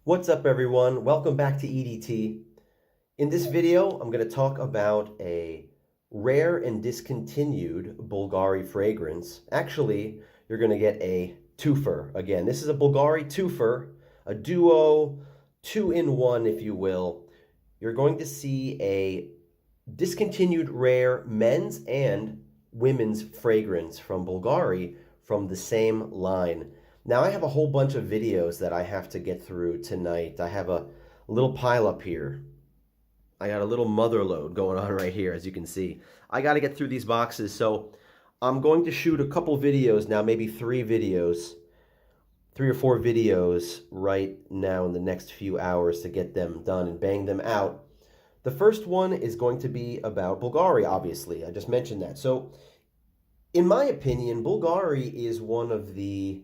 What's up, everyone? Welcome back to EDT. In this video, I'm going to talk about a rare and discontinued Bulgari fragrance. Actually, you're going to get a twofer. Again, this is a Bulgari twofer, a duo, two-in-one, if you will. You're going to see a discontinued rare men's and women's fragrance from Bulgari from the same line. Now, I have a whole bunch of videos that I have to get through tonight. I have a little pile up here. I got a little mother load going on right here, as you can see. I got to get through these boxes, so I'm going to shoot a couple videos now, maybe three or four videos right now in the next few hours to get them done and bang them out. The first one is going to be about Bulgari, obviously. I just mentioned that. So, in my opinion, Bulgari is one of the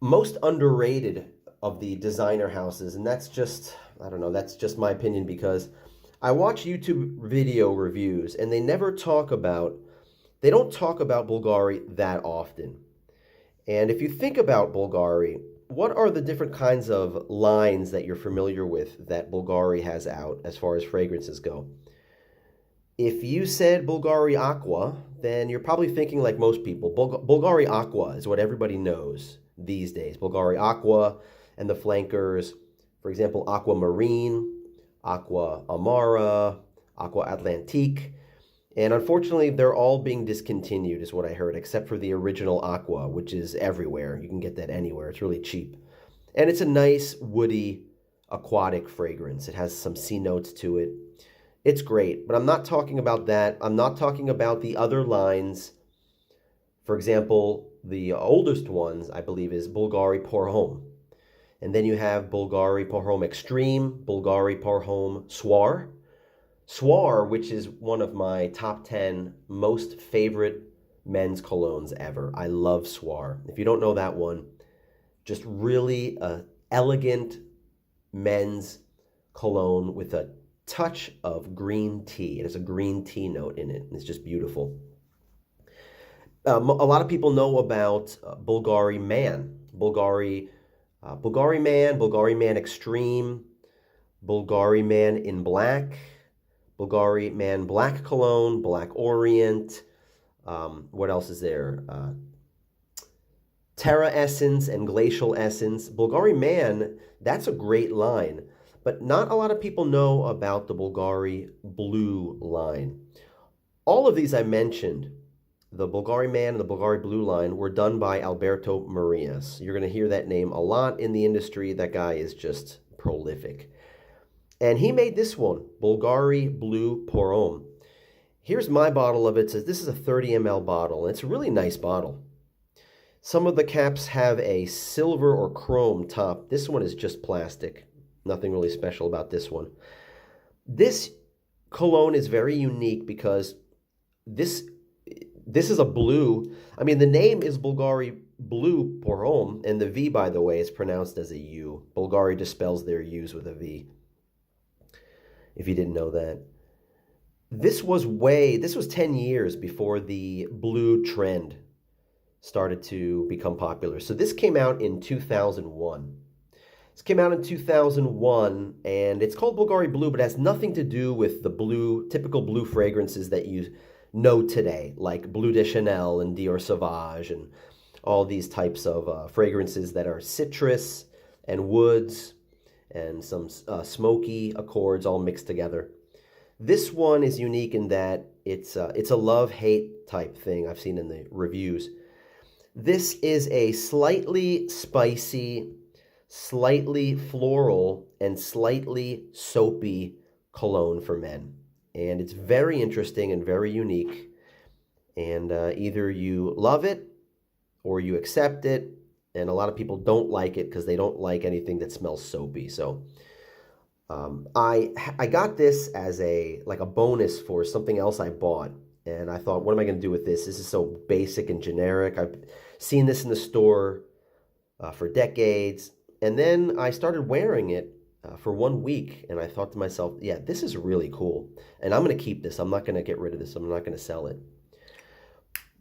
most underrated of the designer houses, and that's just, I don't know, that's just my opinion because I watch YouTube video reviews and they don't talk about Bulgari that often. And if you think about Bulgari, what are the different kinds of lines that you're familiar with that Bulgari has out as far as fragrances go? If you said Bulgari Aqua, then you're probably thinking like most people. Bulgari Aqua is what everybody knows these days. Bulgari Aqua and the flankers, for example, Aqua Marine, Aqua Amara, Aqua Atlantique. And unfortunately, they're all being discontinued, is what I heard, except for the original Aqua, which is everywhere. You can get that anywhere. It's really cheap. And it's a nice, woody, aquatic fragrance. It has some sea notes to it. It's great, but I'm not talking about that. I'm not talking about the other lines. For example, the oldest ones, I believe, is Bulgari Homme. And then you have Bulgari Homme Extreme, Bulgari Homme Soir. Soir, which is one of my top 10 most favorite men's colognes ever. I love Soir. If you don't know that one, just really elegant men's cologne with a touch of green tea. It has a green tea note in it. It's just beautiful. A lot of people know about Bulgari Man, Bulgari Man, Bulgari Man Extreme, Bulgari Man in Black, Bulgari Man Black Cologne, Black Orient. What else is there? Terra Essence and Glacial Essence. Bulgari Man, that's a great line. But not a lot of people know about the Bulgari Blue line. All of these I mentioned, the Bulgari Man and the Bulgari Blue line, were done by Alberto Marias. You're going to hear that name a lot in the industry. That guy is just prolific. And he made this one, Bulgari Blue Homme. Here's my bottle of it. It says this is a 30 ml bottle. It's a really nice bottle. Some of the caps have a silver or chrome top. This one is just plastic. Nothing really special about this one. This cologne is very unique because this is a blue. I mean, the name is Bulgari Blue Homme, and the V, by the way, is pronounced as a U. Bulgari dispels their U's with a V, if you didn't know that. This was 10 years before the blue trend started to become popular. So this came out in 2001. This came out in 2001, and it's called Bulgari Blue, but it has nothing to do with the typical blue fragrances that you know today, like Bleu de Chanel and Dior Sauvage and all these types of fragrances that are citrus and woods and some smoky accords all mixed together. This one is unique in that it's a love-hate type thing I've seen in the reviews. This is a slightly spicy, slightly floral, and slightly soapy cologne for men. And it's very interesting and very unique. And either you love it or you accept it. And a lot of people don't like it because they don't like anything that smells soapy. So I got this as a bonus for something else I bought. And I thought, what am I going to do with this? This is so basic and generic. I've seen this in the store for decades. And then I started wearing it for 1 week, and I thought to myself, yeah, this is really cool. And I'm going to keep this. I'm not going to get rid of this. I'm not going to sell it.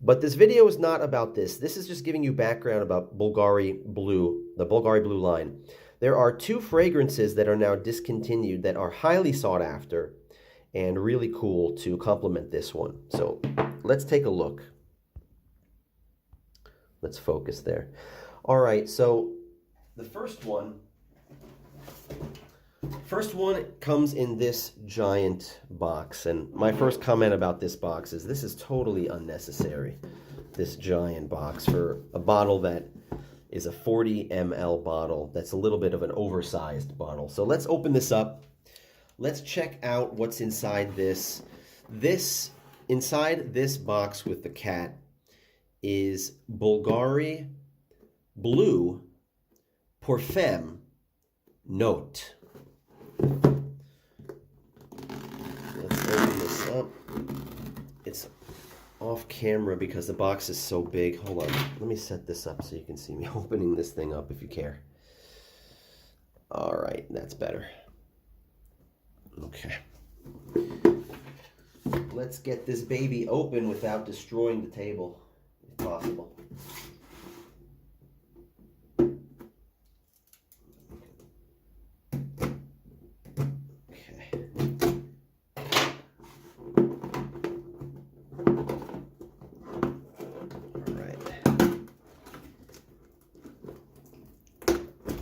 But this video is not about this. This is just giving you background about Bulgari Blue, the Bulgari Blue line. There are two fragrances that are now discontinued that are highly sought after and really cool to complement this one. So let's take a look. Let's focus there. All right, so the first one comes in this giant box. And my first comment about this box is this is totally unnecessary, this giant box for a bottle that is a 40 ml bottle. That's a little bit of an oversized bottle. So let's open this up. Let's check out what's inside this. Inside this box with the cat is Bulgari BLV Notte. Let's open this up. It's off camera because the box is so big. Hold on. Let me set this up so you can see me opening this thing up if you care. All right, that's better. Okay. Let's get this baby open without destroying the table, if possible.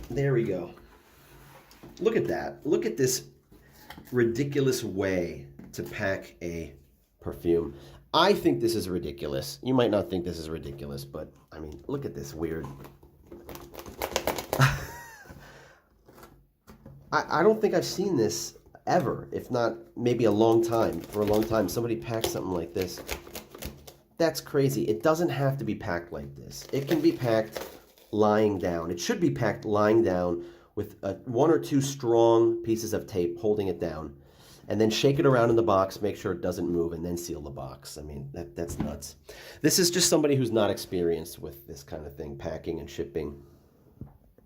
There we go. Look at that. Look at this ridiculous way to pack a perfume. I think this is ridiculous. You might not think this is ridiculous, but I mean, look at this weird. I don't think I've seen this ever, if not maybe a long time. For a long time, somebody packed something like this. That's crazy. It doesn't have to be packed like this. It can be packed lying down. It should be packed lying down with one or two strong pieces of tape holding it down, and then shake it around in the box, make sure it doesn't move, and then seal the box. I mean, that's nuts. This is just somebody who's not experienced with this kind of thing, packing and shipping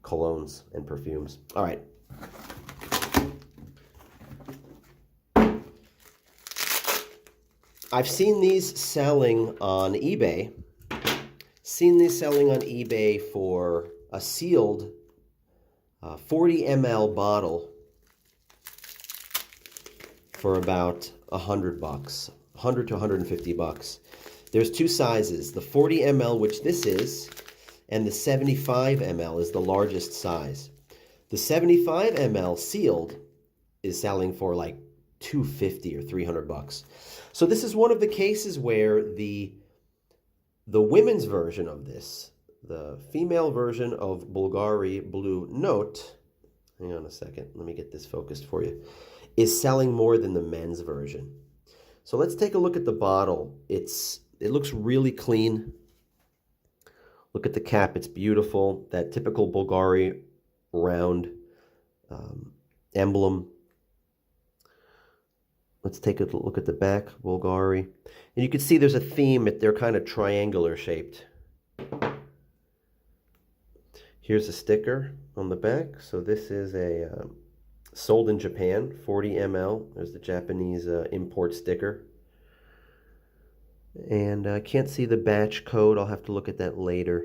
colognes and perfumes. All right. I've seen these selling on eBay. Seen this selling on eBay for a sealed 40 ml bottle for about $100, $100 to $150. There's two sizes, the 40 ml, which this is, and the 75 ml is the largest size. The 75 ml sealed is selling for like $250 or $300. So this is one of the cases where the women's version of this, the female version of Bulgari BLV Notte, hang on a second, let me get this focused for you, is selling more than the men's version. So let's take a look at the bottle. It looks really clean. Look at the cap, it's beautiful. That typical Bulgari round emblem. Let's take a look at the back, Bulgari. And you can see there's a theme. They're kind of triangular shaped. Here's a sticker on the back. So this is a sold in Japan, 40 ml. There's the Japanese import sticker. And I can't see the batch code. I'll have to look at that later.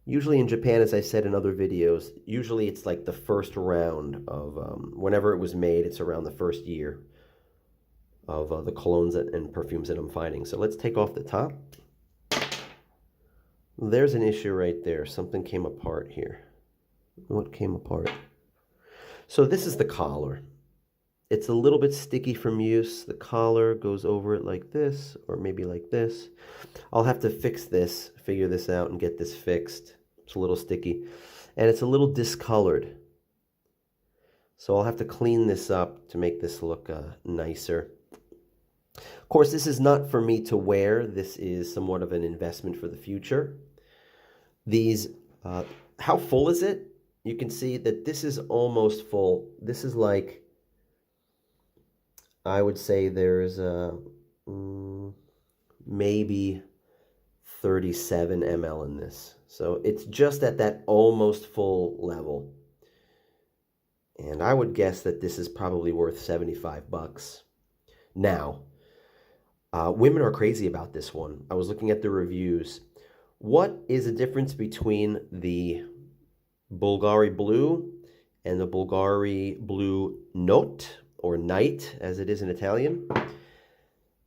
Usually in Japan, as I said in other videos, usually it's like the first round of, whenever it was made, it's around the first year of the colognes and perfumes that I'm finding. So let's take off the top. There's an issue right there. Something came apart here. What came apart? So this is the collar. It's a little bit sticky from use. The collar goes over it like this, or maybe like this. I'll have to fix this, figure this out, and get this fixed. It's a little sticky. And it's a little discolored. So I'll have to clean this up to make this look nicer. Of course, this is not for me to wear. This is somewhat of an investment for the future. These, how full is it? You can see that this is almost full. This is like, I would say there's maybe 37 ml in this. So it's just at that almost full level. And I would guess that this is probably worth $75. Now, women are crazy about this one. I was looking at the reviews. What is the difference between the Bulgari Blue and the Bulgari Blue Notte, or Night as it is in Italian.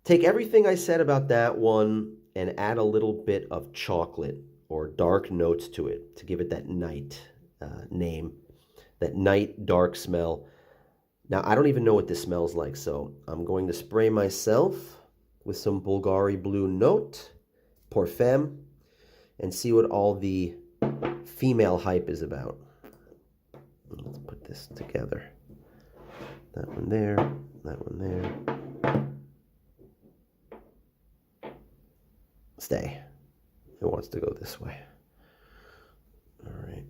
Take everything I said about that one and add a little bit of chocolate or dark notes to it to give it that night name, that night dark smell. Now, I don't even know what this smells like, so I'm going to spray myself with some Bulgari Blue Notte, parfum, and see what all the female hype is about. Let's put this together. That one there, that one there. Stay. It wants to go this way. All right.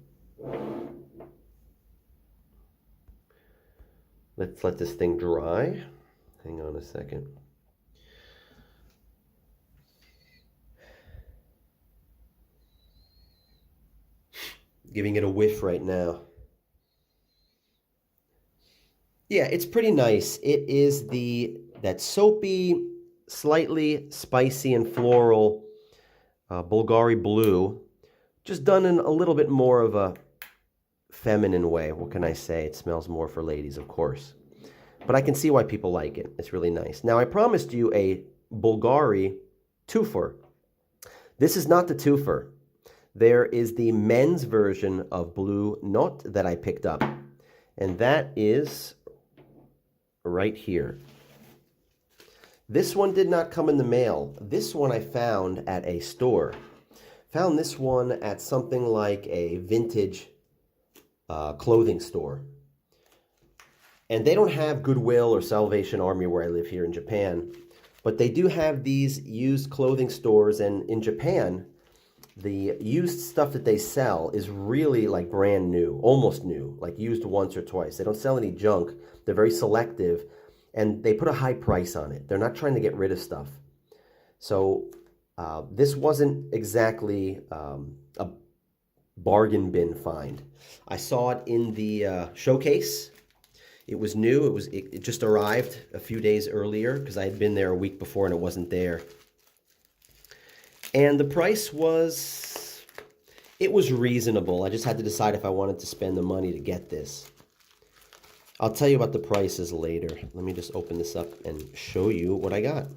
Let's let this thing dry. Hang on a second. Giving it a whiff right now. Yeah, it's pretty nice. It is that soapy, slightly spicy and floral Bulgari Blue, just done in a little bit more of a feminine way. What can I say? It smells more for ladies, of course. But I can see why people like it. It's really nice. Now, I promised you a Bulgari twofer. This is not the twofer. There is the men's version of Blue Notte that I picked up. And that is right here. This one did not come in the mail. This one I found at a store. Found this one at something like a vintage clothing store. And they don't have Goodwill or Salvation Army where I live here in Japan. But they do have these used clothing stores. And in Japan, the used stuff that they sell is really like brand new, almost new, like used once or twice. They don't sell any junk. They're very selective, and they put a high price on it. They're not trying to get rid of stuff. So this wasn't exactly a bargain bin find. I saw it in the showcase. It was new. It just arrived a few days earlier because I had been there a week before and it wasn't there. And the price was, it was reasonable. I just had to decide if I wanted to spend the money to get this. I'll tell you about the prices later. Let me just open this up and show you what I got.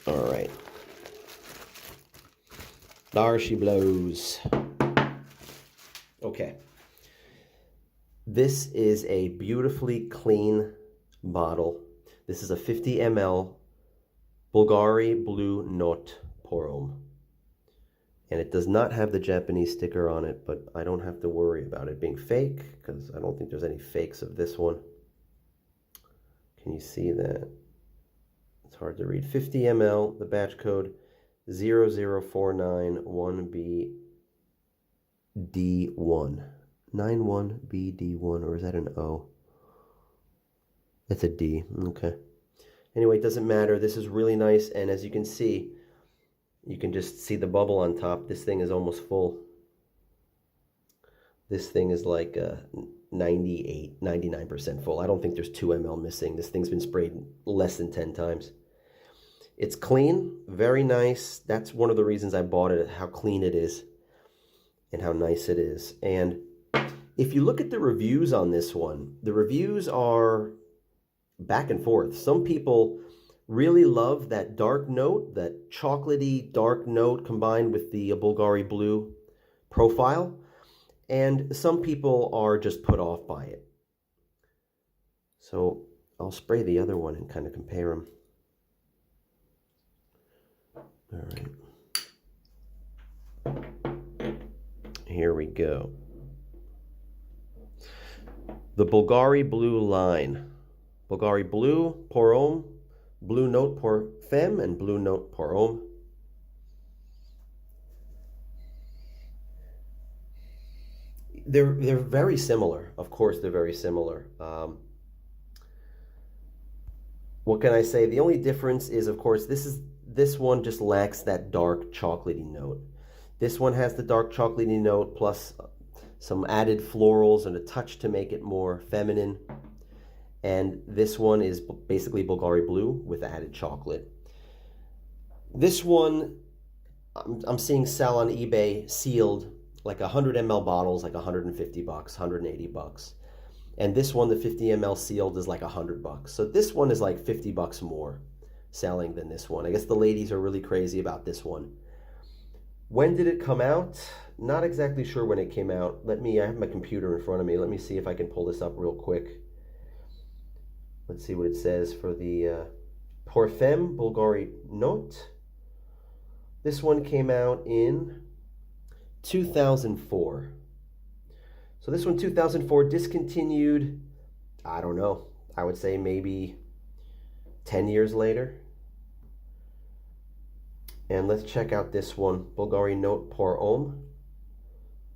All right. There she blows. Okay. This is a beautifully clean bottle. This is a 50 ml Bulgari Blue Notte pour Homme. And it does not have the Japanese sticker on it, but I don't have to worry about it being fake because I don't think there's any fakes of this one. Can you see that? It's hard to read. 50 ml, the batch code 00491BD1. 91BD1, or is that an O? That's a D. Okay. Anyway, it doesn't matter. This is really nice, and as you can see, you can just see the bubble on top. This thing is almost full. This thing is like 98, 99% full. I don't think there's 2 ml missing. This thing's been sprayed less than 10 times. It's clean, very nice. That's one of the reasons I bought it, how clean it is and how nice it is. And if you look at the reviews on this one, the reviews are back and forth. Some people really love that dark note, that chocolatey dark note combined with the Bulgari Blue profile. And some people are just put off by it. So I'll spray the other one and kind of compare them. All right. Here we go. The Bulgari Blue line. Bulgari Blue pour Homme, Blue Notte pour Femme, and Blue Notte pour Homme. They're very similar. Of course, they're very similar. What can I say? The only difference is, of course, this one just lacks that dark chocolatey note. This one has the dark chocolatey note plus some added florals and a touch to make it more feminine. And this one is basically Bulgari Blue with added chocolate. This one I'm seeing sell on eBay sealed like 100 ml bottles, like 150 bucks, 180 bucks. And this one, the 50 ml sealed, is like 100 bucks. So this one is like 50 bucks more selling than this one. I guess the ladies are really crazy about this one. When did it come out? Not exactly sure when it came out. I have my computer in front of me. Let me see if I can pull this up real quick. Let's see what it says for the Femme Bulgari Notte. This one came out in 2004. So this one, 2004, discontinued, I don't know, I would say maybe 10 years later. And let's check out this one, Bulgari Notte pour Homme.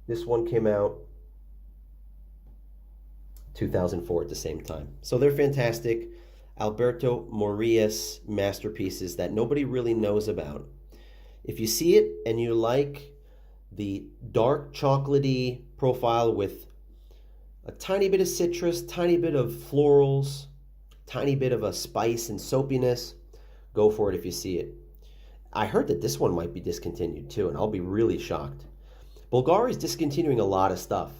This one came out 2004 at the same time. So they're fantastic. Alberto Morillas masterpieces that nobody really knows about. If you see it and you like the dark chocolatey profile with a tiny bit of citrus, tiny bit of florals, tiny bit of a spice and soapiness, go for it if you see it. I heard that this one might be discontinued too, and I'll be really shocked. Bulgari is discontinuing a lot of stuff,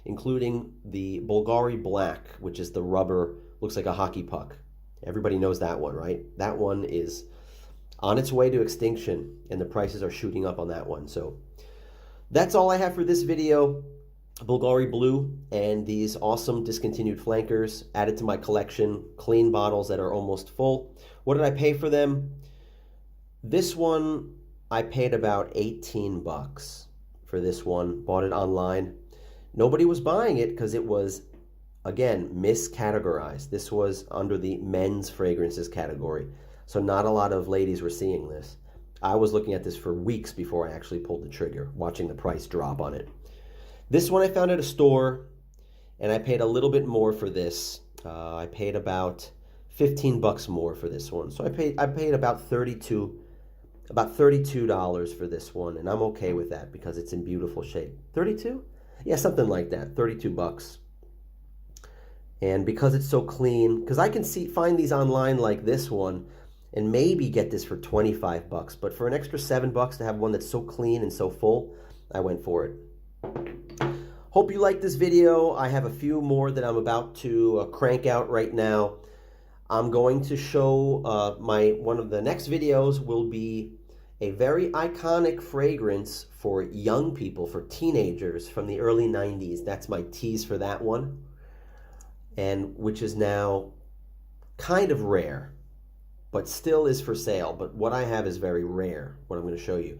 including the Bulgari Black, which is the rubber, looks like a hockey puck. Everybody knows that one, right? That one is on its way to extinction, and the prices are shooting up on that one. So that's all I have for this video. Bulgari Blue and these awesome discontinued flankers added to my collection. Clean bottles that are almost full. What did I pay for them? This one, I paid about 18 bucks for this one. Bought it online. Nobody was buying it because it was, again, miscategorized. This was under the men's fragrances category. So not a lot of ladies were seeing this. I was looking at this for weeks before I actually pulled the trigger, watching the price drop on it. This one I found at a store, and I paid a little bit more for this. I paid about 15 bucks more for this one. So I paid about $32 for this one, and I'm okay with that because it's in beautiful shape. 32? Yeah, something like that. 32 bucks. And because it's so clean, because I can find these online like this one, and maybe get this for 25 bucks, but for an extra 7 bucks to have one that's so clean and so full, I went for it. Hope you liked this video. I have a few more that I'm about to crank out right now. I'm going to show one of the next videos will be a very iconic fragrance for young people, for teenagers from the early 90s. That's my tease for that one, and which is now kind of rare, but still is for sale. But what I have is very rare, what I'm going to show you.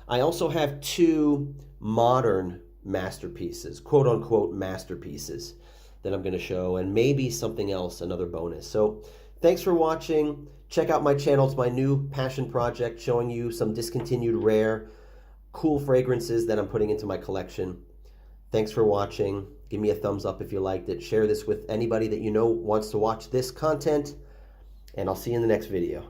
I also have two modern masterpieces, quote unquote masterpieces, that I'm going to show, and maybe something else, another bonus. So thanks for watching. Check out my channel. It's my new passion project, showing you some discontinued rare, cool fragrances that I'm putting into my collection. Thanks for watching. Give me a thumbs up if you liked it. Share this with anybody that you know wants to watch this content. And I'll see you in the next video.